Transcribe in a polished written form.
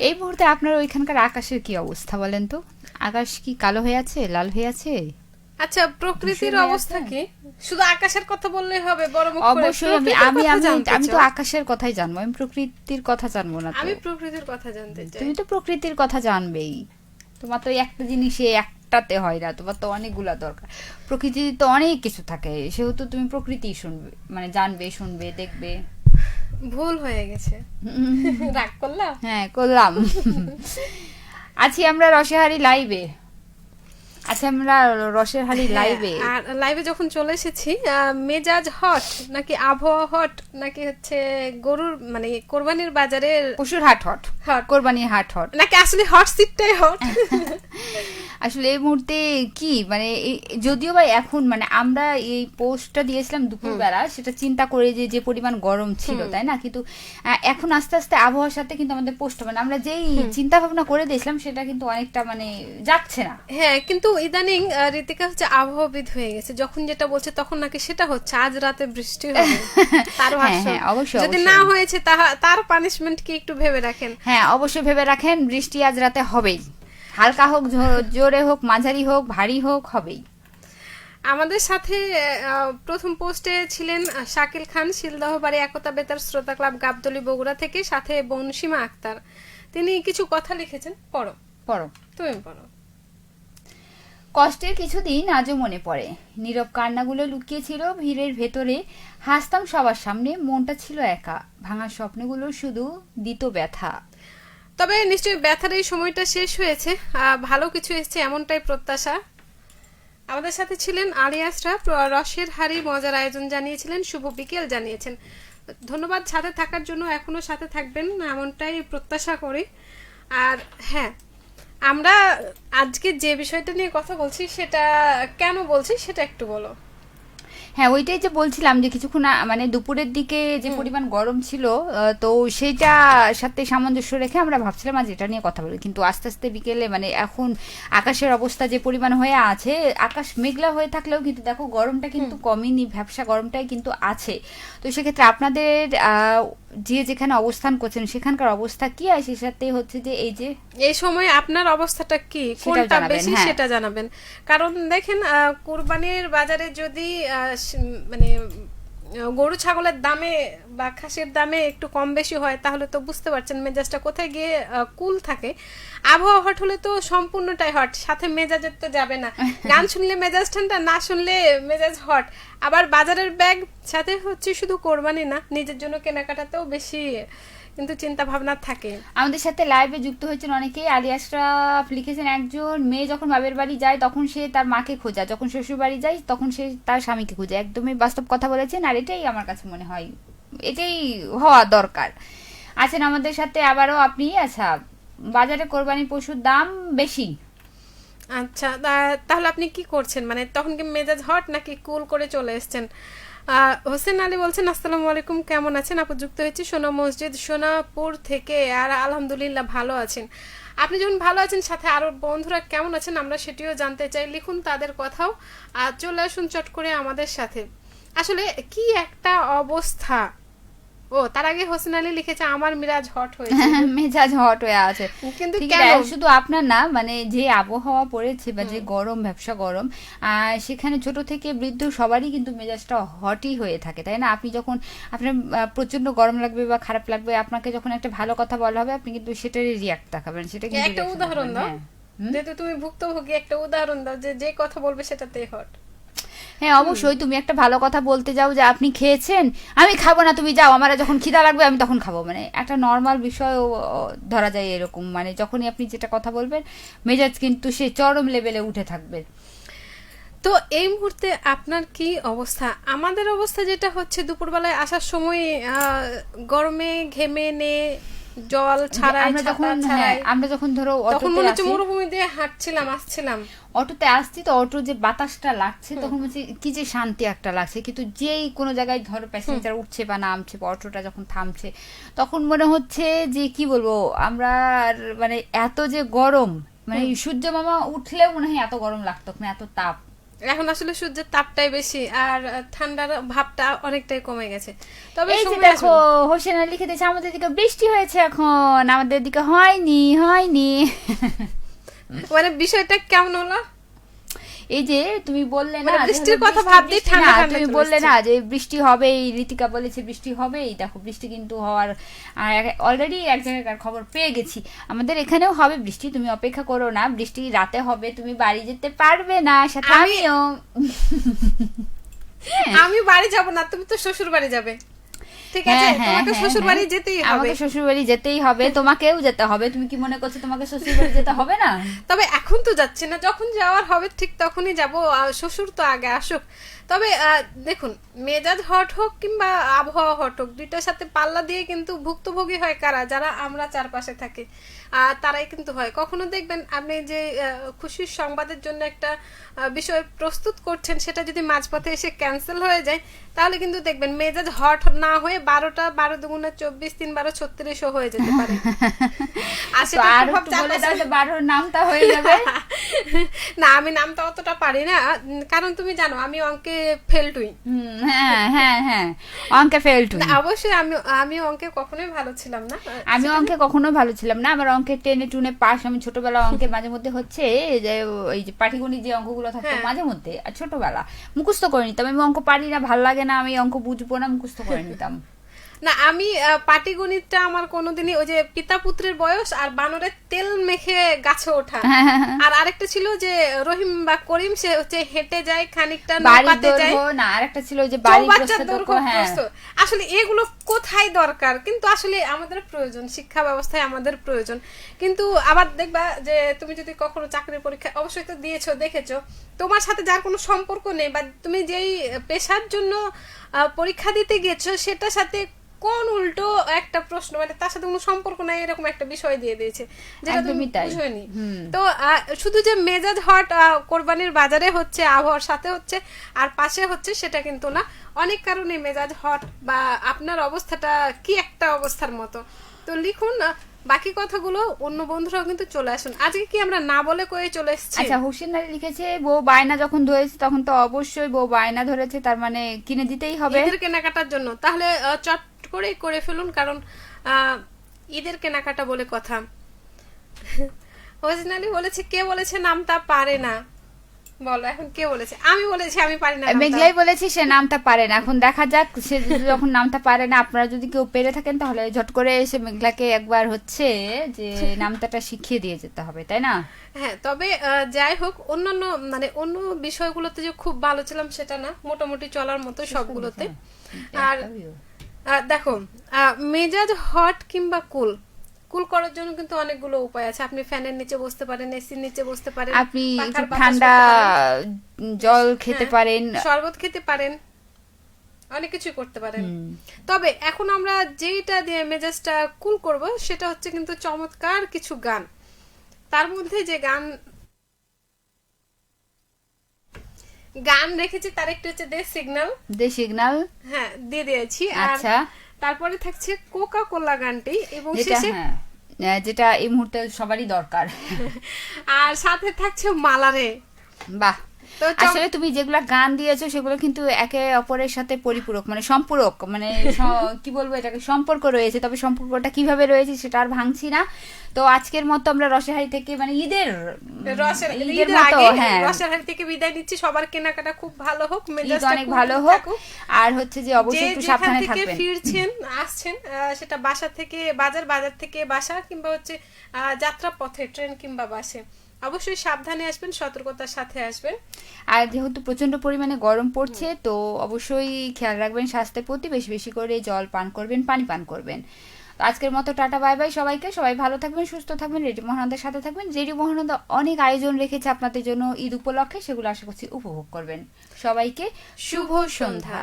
এই মুহূর্তে আপনার ওইখানকার আকাশের কি অবস্থা বলেন তো? আকাশ কি কালো হয়ে আছে, লাল হয়ে আছে? আচ্ছা, প্রকৃতির অবস্থা কি? শুধু আকাশের কথা বললেই হবে বড় মুখ করে? অবশ্যই আমি আমি আমি আমি তো আকাশের কথাই জানবো, আমি প্রকৃতির কথা জানবো না। আমি প্রকৃতির কথা জানতে চাই। তুমি তো প্রকৃতির কথা জানবেই, তোমার তো একটা জিনিসে একটাতে হয় না, তোমার তো অনেকগুলা দরকার। প্রকৃতি তো অনেক কিছু থাকে, সেহেতু তুমি প্রকৃতি শুনবে, মানে জানবে, শুনবে, দেখবে। ভুল হয়ে গেছে, রাগ করলাম। হ্যাঁ, করলাম। আছি আমরা রসেহারি লাইভে। আচ্ছা, আমরা রসের হাড়ি লাইভে। আর লাইভে যখন চলে এসেছি, মেজাজ হট নাকি আবহাওয়া হট নাকি হচ্ছে গরুর মানে কোরবানির বাজারের পশুর হাট হট, কোরবানির হাট হট, নাকি আসলে হট সিটটাই হট? আসলে এই মুহূর্তে কি মানে যদিও বা এখন মানে আমরা এই পোস্টটা দিয়েছিলাম দুপুরবেলা, সেটা চিন্তা করে যে যে পরিমাণ গরম ছিল, তাই না? কিন্তু এখন আস্তে আস্তে আবহাওয়ার সাথে কিন্তু আমাদের পোস্ট মানে আমরা যেই চিন্তা ভাবনা করে দিয়েছিলাম সেটা কিন্তু অনেকটা মানে যাচ্ছে না। হ্যাঁ, কিন্তু ইদানিং ঋতিকা হচ্ছে আবহাওয়াবিদ হয়ে গেছে, যখন যেটা বলছে তখন নাকি সেটা হচ্ছে। আজ রাতে বৃষ্টি হবে, তার ভাষ্য। অবশ্যই, যদি না হয়েছে তার পানিশমেন্ট কি একটু ভেবে রাখেন। হ্যাঁ, অবশ্যই ভেবে রাখেন, বৃষ্টি আজ রাতে হবেই, হালকা হোক, জোরে হোক, মাঝারি হোক, ভারী হোক, হবেই। আমাদের সাথে প্রথম পোস্টে ছিলেন শাকিল খান, শিলদহ বাড়ি একতা বেতার শ্রোতা ক্লাব, গাবতলী, বগুড়া থেকে, সাথে বনসীমা আক্তার। তিনি কিছু কথা লিখেছেন, পড়ো পড়ো, তুমি পড়ো। কষ্টের কিছুদিন আজও মনে পড়ে, নীরব কান্নাগুলো লুকিয়েছিল ভিড়ের ভেতরে, হাসতাম সবার সামনে, মনটা ছিল একা, ভাঙা স্বপ্নগুলো শুধু দিত ব্যথা। তবে নিশ্চয়ই ব্যথার এই সময়টা শেষ হয়েছে, ভালো কিছু এসেছে এমনটাই প্রত্যাশা। আমাদের সাথে ছিলেন আলিয়াসরা, রসের হাড়ি মজার আয়োজন জানিয়েছিলেন, শুভ বিকেল জানিয়েছেন। ধন্যবাদ সাথে থাকার জন্য, এখনো সাথে থাকবেন এমনটাই প্রত্যাশা করি। আর হ্যাঁ, আমরা আজকে যে বিষয়টা নিয়ে কথা বলছি সেটা কেন বলছি সেটা একটু বলো। হ্যাঁ, ওইটাই যে বলছিলাম যে কিছুক্ষণ মানে দুপুরের দিকে যে পরিমাণ গরম ছিল, তো সেইটা সাথে সামঞ্জস্য রেখে আমরা ভাবছিলাম আজ এটা নিয়ে কথা বলি, কিন্তু আস্তে আস্তে বিকেলে মানে এখন আকাশের অবস্থা যে পরিমাণ হয়ে আছে, আকাশ মেঘলা হয়ে থাকলেও কিন্তু দেখো গরমটা কিন্তু কমেনি, ভ্যাপসা গরমটাই কিন্তু আছে। তো সেক্ষেত্রে আপনাদের যে যেখানে অবস্থান করছেন সেখানকার অবস্থা কি, আর সেই সাথে হচ্ছে যে এই সময় আপনার অবস্থাটা কি, কোনটা বেশি সেটা জানাবেন। কারণ দেখেন, কুরবানির বাজারে যদি মানে গরু ছাগলের দামে বা খাসির দামে একটু কম বেশি হয়, তাহলে তো বুঝতে পারছেন মেজাজটা কোথায় গিয়ে কুল থাকে। আবহাওয়া হট হলে তো সম্পূর্ণটাই হট, সাথে মেজাজের তো যাবে না। গান শুনলে মেজাজ ঠান্ডা, না শুনলে মেজাজ হট। আবার বাজারের ব্যাগ সাথে হচ্ছে শুধু কোরবানি না, নিজের জন্য কেনাকাটাতেও বেশি কিন্তু চিন্তা ভাবনা থাকে। আমাদের সাথে লাইভে যুক্ত হয়েছেন অনেকেই। আলিয়াসরা লিখেছেন, একজন মেয়ে যখন বাপের বাড়ি যায় তখন সে তার মাকে খোঁজা, যখন শ্বশুর বাড়ি যায় তখন সে তার স্বামীকে খোঁজে। একদমই বাস্তব কথা বলেছেন, আর এটাই আমার কাছে মনে হয় এটাই হওয়া দরকার। আছেন আমাদের সাথে আবারও আপনি। আচ্ছা, বাজারে কোরবানি পশুর দাম বেশি। আচ্ছা, তাহলে আপনি কি করছেন, মানে তখন কি মেজাজ হট নাকি কুল করে চলে এসেছেন? হোসেন আলী বলছেন, আসসালামু আলাইকুম, কেমন আছেন আপু? যুক্ত হয়েছি সোনা মসজিদ সোনাপুর থেকে। আর আলহামদুলিল্লাহ ভালো আছেন। আপনি যখন ভালো আছেন, সাথে আরো বন্ধুরা কেমন আছেন আমরা সেটিও জানতে চাই। লিখুন তাদের কথাও, আর চলে আসুন চট করে আমাদের সাথে। আসলে কি একটা অবস্থা। তার আগে হোসেন আলী লিখেছে, আমার মিরাজ হট হয়েছে। মেজাজ হট হয়ে আছে, কিন্তু শুধু আপনার না, মানে যে আবহাওয়া পড়েছে বা যে গরম, ব্যবসা গরম, সেখানে ছোট থেকে বৃদ্ধ সবারই কিন্তু মেজাজটা হটই হয়ে থাকে, তাই না? আপনি যখন আপনার প্রচন্ড গরম লাগবে বা খারাপ লাগবে, আপনাকে যখন একটা ভালো কথা বলা হবে, আপনি কিন্তু সেটারই রিয়াক্ট দেখাবেন। সেটা কিন্তু একটা উদাহরণ দাও, যেহেতু তুমি ভুক্তভোগী, একটা উদাহরণ দাও যে কথা বলবে সেটাতেই হট। হ্যাঁ, অবশ্যই। তুমি একটা ভালো কথা বলতে যাও যে আপনি খেয়েছেন, আমি খাবো না, তুমি যাও, আমার যখন খিদা লাগবে আমি তখন খাবো, মানে একটা নর্মাল বিষয় ধরা যায় এরকম। মানে যখনই আপনি যেটা কথা বলবেন, মেজাজ কিন্তু সে চরম লেভেলে উঠে থাকবে। তো এই মুহূর্তে আপনার কি অবস্থা? আমাদের অবস্থা যেটা হচ্ছে, দুপুরবেলায় আসার সময় গরমে ঘেমে নে জল ছাড়াই, আমরা যখন ধরো তখন মনে হচ্ছে মরুভূমি দিয়ে হাঁটছিলাম, আসছিলাম, অটোতে আসছি, তো অটো যে বাতাসটা লাগছে তখন হচ্ছে কি যে শান্তি একটা লাগছে। কিন্তু যেই কোনো জায়গায় ধরো প্যাসেঞ্জার উঠছে বা নামছে, বা অটোটা যখন থামছে, তখন মনে হচ্ছে যে কি বলবো, আমরা মানে এত যে গরম, মানে সূর্য মামা উঠলেও মনে হয় এত গরম লাগতো না, এত তাপ। এখন আসলে সূর্যের তাপটাই বেশি আর ঠান্ডার ভাবটা অনেকটাই কমে গেছে। তবে এই যে সময় দেখো আসবে। হোসেন আলী লিখেছে আমাদের দিকে বৃষ্টি হয়েছে, এখন আমাদের দিকে হয়নি। মানে বিষয়টা কেমন হলো? এই যে তুমি বললে না মানে যে বৃষ্টির হলো কথা বৃষ্টি, ভাবতেই বৃষ্টি ঠান্ডা না, ঠান্ডা তুমি চলে বললে এসেছে। না যে বৃষ্টি হবেই, ঋতিকা বলেছে বৃষ্টি হবেই, দেখো বৃষ্টি কিন্তু হওয়ার অলরেডি এক জায়গাকার খবর পেয়ে গেছি, আমাদের এখানেও হবে বৃষ্টি, তুমি অপেক্ষা করো না, বৃষ্টি রাতে হবে, তুমি বাড়ি যেতে পারবে না, সাথে আমিও। আমি বাড়ি যাব না, তুমি তো শ্বশুর বাড়ি যাবে, ঠিক আছে? তোমাকে শ্বশুর বাড়ি যেতেই হবে। আমাকে শ্বশুর বাড়ি যেতেই হবে, তোমাকেও যেতে হবে, তুমি কি মনে করছো তোমাকে শ্বশুর বাড়ি যেতে হবে না? তবে এখন তো যাচ্ছি না, যখন যাওয়ার হবে ঠিক তখনই যাব, শ্বশুর তো আগে আসুক। তবে দেখুন, মেজাজ হট হোক কিংবা আবহাওয়া হট হোক, দুইটার সাথে পাল্লা দিয়ে কিন্তু ভুক্তভোগী হয় কারা? যারা আমরা চারপাশে থাকি, তারাই কিন্তু হয়। কখনো দেখবেন আপনি যে খুশির সংবাদের জন্য একটা বিষয় প্রস্তুত করছেন, সেটা যদি মাঝপথে এসে ক্যান্সেল হয়ে যায়, তাহলে কিন্তু দেখবেন মেজাজ হট না হয়ে 12টা 12 দুগুণে 24, 3 12 36ও হয়ে যেতে পারে। আর সেটা প্রভাব বলে দাও যে 12 নামটা হয়ে যাবে। না, আমি নামটা অতটা পারি না, কারণ তুমি জানো আমি অঙ্কে ফেলটুই। হ্যাঁ অঙ্কে ফেলটুই। অবশ্যই আমি অঙ্কে কখনোই ভালো ছিলাম না। আমি অঙ্কে কখনো ভালো ছিলাম না, আমার অঙ্কে টেনে টুনে পাস। আমি ছোটবেলা অঙ্কে মাঝে মধ্যে হচ্ছে যে এই যে পাটিগণিত যে অঙ্কগুলো থাকতো মাঝে মধ্যে, আর ছোটবেলা মুখস্থ করে নিতাম। আমি অঙ্ক পারি না, ভাল লাগে না, আমি অঙ্ক বুঝবো না, মুখস্থ করে নিতাম। না, আমি পাটিগণিতটা আমার কোনোদিনই, ওই যে পিতা পুত্রের বয়স আর বানরের তেল মেখে গাছে ওঠা, আর আরেকটা ছিল যে রহিম বা করিম, সে হচ্ছে হেঁটে যায় খানিকটা নৌকাতে যায়, না আরেকটা ছিল যে বাড়ি প্রস্থ। আসলে এগুলো কোথায় দরকার? কিন্তু আসলে আমাদের প্রয়োজন, শিক্ষা ব্যবস্থায় আমাদের প্রয়োজন। কিন্তু আবার দেখবা যে তুমি যদি কখনো চাকরির পরীক্ষা, অবশ্যই তো দিয়েছো, দেখেছো, তোমার সাথে যার কোনো সম্পর্ক নেই, বা তুমি যেই পেশার জন্য পরীক্ষা দিতে গেছো সেটার সাথে কোন উল্টো একটা প্রশ্ন, মানে তার সাথে কোনো সম্পর্ক নাই, এরকম একটা বিষয় দিয়ে দিয়েছে যেটা তুমি বুঝোনি। তো শুধু যে মেজাজ হট কোরবানির বাজারে হচ্ছে, আবহাওয়ার সাথে হচ্ছে আর পাশে হচ্ছে, সেটা কিন্তু না। অনেক কারণে মেজাজ হট, বা আপনার অবস্থাটা কি একটা অবস্থার মতো। তো লিখুন বাকি কথাগুলো, অন্য বন্ধুরাও কিন্তু চলে আসুন। আজকে কি আমরা না বলে কয়ে চলে এসেছি? আচ্ছা, হোসেন আলী লিখেছে বউ বায়না যখন ধরেছে তখন তো অবশ্যই বউ বায়না ধরেছে, তার মানে কিনে দিতেই হবে ঈদের কেনাকাটার জন্য। তাহলে চট করে ফেলুন, কারণ ঈদের কেনাকাটা বলে কথা। হোসেন আলী বলেছে, কে বলেছে নামটা পারে না? বলো এখন কে বলেছে? আমি বলেছি আমি পারি না। মেঘলাই বলেছি সে নামটা পারে না। এখন দেখা যাক, সে যখন নামটা পারে না, আপনারা যদি কেউ পেরে থাকেন তাহলে ঝট করে এসে মেঘলাকে একবার হচ্ছে যে নামটাটা শিখিয়ে দিয়ে যেতে হবে, তাই না? হ্যাঁ, তবে যাই হোক, অন্যান্য মানে অন্য বিষয়গুলোতে যে খুব ভালো ছিলাম সেটা না, মোটামুটি চলার মতো সবগুলোতে। আর দেখো, মেজাজ হট কিংবা কুল করার জন্য কিন্তু অনেকগুলো উপায় আছে। আপনি ফ্যানের নিচে বসতে পারেন, এসির নিচে বসতে পারেন, আপনি ঠান্ডা জল খেতে পারেন, শরবত খেতে পারেন, অনেক কিছু করতে পারেন। তবে এখন আমরা যেটা দিয়ে মেজাজটা কুল করব সেটা হচ্ছে কিন্তু চমৎকার কিছু গান। তার মধ্যে যে গান রেখেছি তার একটু হচ্ছে দে সিগন্যাল, হ্যাঁ দিয়ে দিয়েছি। আচ্ছা, তারপরে থাকছে কোকা কোলা গানটি, এবং যেটা এই মুহূর্তে সবারই দরকার। আর সাথে থাকছে মালারে। বাহ, আসলে তুমি যেগুলা গান দিয়েছো সেগুলো কিন্তু একে অপরের সাথে পরিপূরক, মানে সম্পূরক, মানে কি বলবো, এটাকে সম্পর্ক রয়েছে। তবে সম্পর্কটা কিভাবে রয়েছে সেটা আর ভাঙছি না। তো আজকের মতো আমরা রসেহারি থেকে, মানে ঈদের রসেহারি থেকে বিদায় নিচ্ছি। সবার কেনাকাটা খুব ভালো হোক, মেজাজটা অনেক ভালো হোক, আর হচ্ছে যে অবশ্যই একটু সাবধানে থাকবেন। ফিরছেন, আসছেন, সেটা বাসা থেকে বাজার থেকে বাসা, কিংবা হচ্ছে যাত্রা পথে ট্রেন কিংবা বাসে, অবশ্যই সাবধানে আসবেন, সতর্কতার সাথে আসবেন। আর যেহেতু প্রচন্ড পরিমাণে গরম পড়ছে, তো অবশ্যই খেয়াল রাখবেন স্বাস্থ্যের প্রতি, বেশি বেশি করে জল পান করবেন, পানি পান করবেন। আজকের মতো টাটা বাই বাই সবাইকে। সবাই ভালো থাকবেন, সুস্থ থাকবেন, রেডিও মহানন্দার সাথে থাকবেন। রেডিও মহানন্দা অনেক আয়োজন রেখেছে আপনাদের জন্য ঈদ উপলক্ষে, সেগুলো আশা করছি উপভোগ করবেন। সবাইকে শুভ সন্ধ্যা।